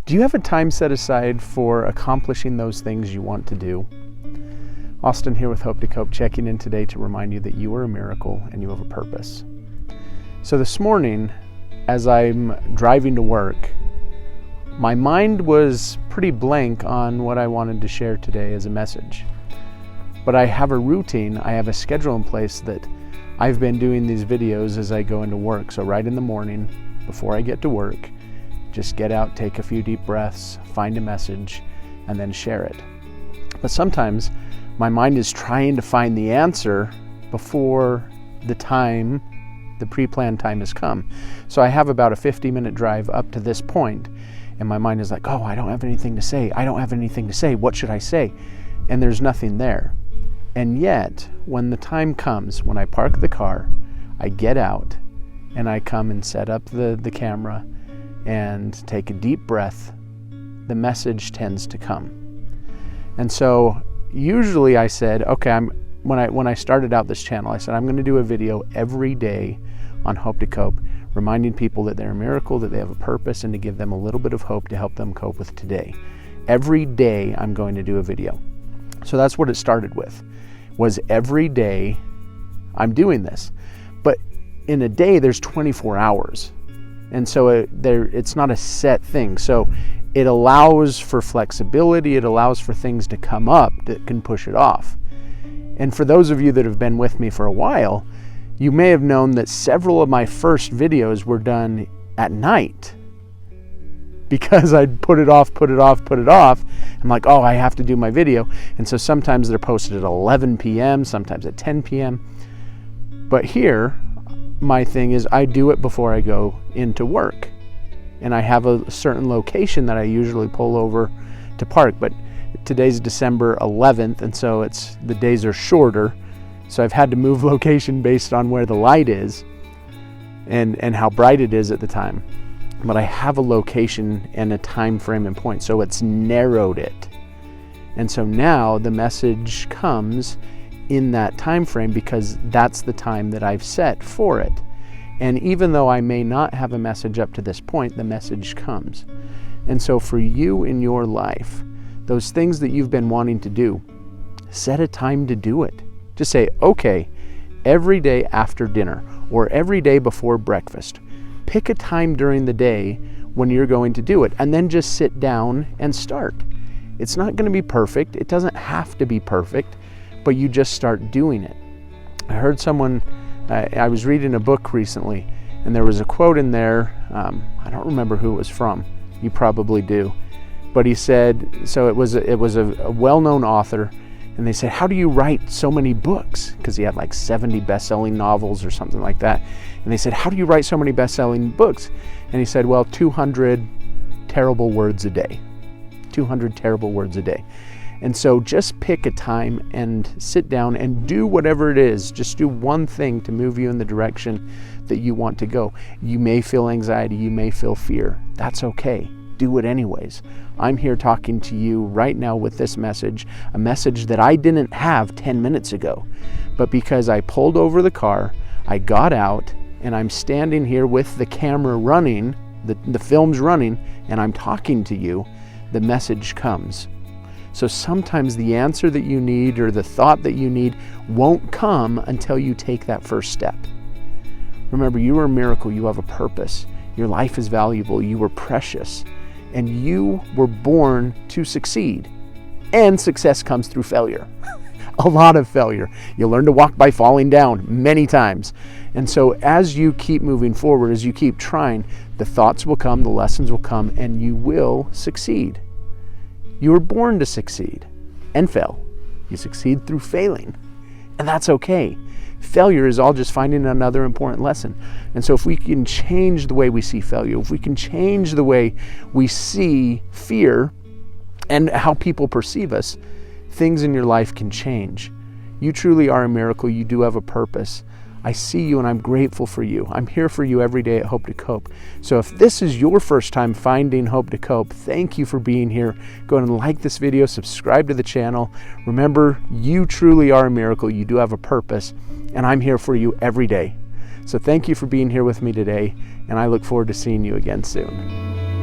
Do you have a time set aside for accomplishing those things you want to do? Austin here with Hope to Cope, checking in today to remind you that you are a miracle and you have a purpose. So this morning, as I'm driving to work, my mind was pretty blank on what I wanted to share today as a message. But I have a routine, I have a schedule in place that I've been doing these videos as I go into work. So right in the morning, before I get to work, just get out, take a few deep breaths, find a message, and then share it. But sometimes my mind is trying to find the answer before the pre-planned time has come. So I have about a 50-minute drive up to this point, and my mind is like, oh, I don't have anything to say. I don't have anything to say. What should I say? And there's nothing there. And yet, when the time comes, when I park the car, I get out, and I come and set up the camera, and take a deep breath, the message tends to come. And so usually I said, okay, when I started out this channel, I said, I'm going to do a video every day on Hope to Cope, reminding people that they're a miracle, that they have a purpose, and to give them a little bit of hope to help them cope with today. Every day I'm going to do a video. So that's what it started with, was every day I'm doing this. But in a day, there's 24 hours. And so it's not a set thing. So it allows for flexibility. It allows for things to come up that can push it off. And for those of you that have been with me for a while, you may have known that several of my first videos were done at night because I'd put it off. I'm like, oh, I have to do my video. And so sometimes they're posted at 11 p.m., sometimes at 10 p.m. But here, my thing is I do it before I go into work, and I have a certain location that I usually pull over to park. But today's December 11th, and so the days are shorter, so I've had to move location based on where the light is and how bright it is at the time. But I have a location and a time frame and point, so it's narrowed it. And so now the message comes in that time frame because that's the time that I've set for it. And even though I may not have a message up to this point, the message comes. And so for you in your life, those things that you've been wanting to do, set a time to do it. Just say, okay, every day after dinner or every day before breakfast, pick a time during the day when you're going to do it, and then just sit down and start. It's not going to be perfect. It doesn't have to be perfect, but you just start doing it. I heard someone, I was reading a book recently, and there was a quote in there, I don't remember who it was from, you probably do, but he said, so it was a well-known author, and they said, how do you write so many books? Because he had like 70 best-selling novels or something like that. And they said, how do you write so many best-selling books? And he said, well, 200 terrible words a day. 200 terrible words a day. And so just pick a time and sit down and do whatever it is. Just do one thing to move you in the direction that you want to go. You may feel anxiety, you may feel fear. That's okay. Do it anyways. I'm here talking to you right now with this message, a message that I didn't have 10 minutes ago. But because I pulled over the car, I got out, and I'm standing here with the camera running, the film's running, and I'm talking to you, the message comes. So sometimes the answer that you need or the thought that you need won't come until you take that first step. Remember, you are a miracle. You have a purpose. Your life is valuable. You are precious. And you were born to succeed. And success comes through failure. A lot of failure. You learn to walk by falling down many times. And so as you keep moving forward, as you keep trying, the thoughts will come, the lessons will come, and you will succeed. You were born to succeed and fail. You succeed through failing, and that's okay. Failure is all just finding another important lesson. And so if we can change the way we see failure, if we can change the way we see fear and how people perceive us, things in your life can change. You truly are a miracle. You do have a purpose. I see you and I'm grateful for you. I'm here for you every day at Hope to Cope. So if this is your first time finding Hope to Cope, thank you for being here. Go ahead and like this video, subscribe to the channel. Remember, you truly are a miracle. You do have a purpose, and I'm here for you every day. So thank you for being here with me today, and I look forward to seeing you again soon.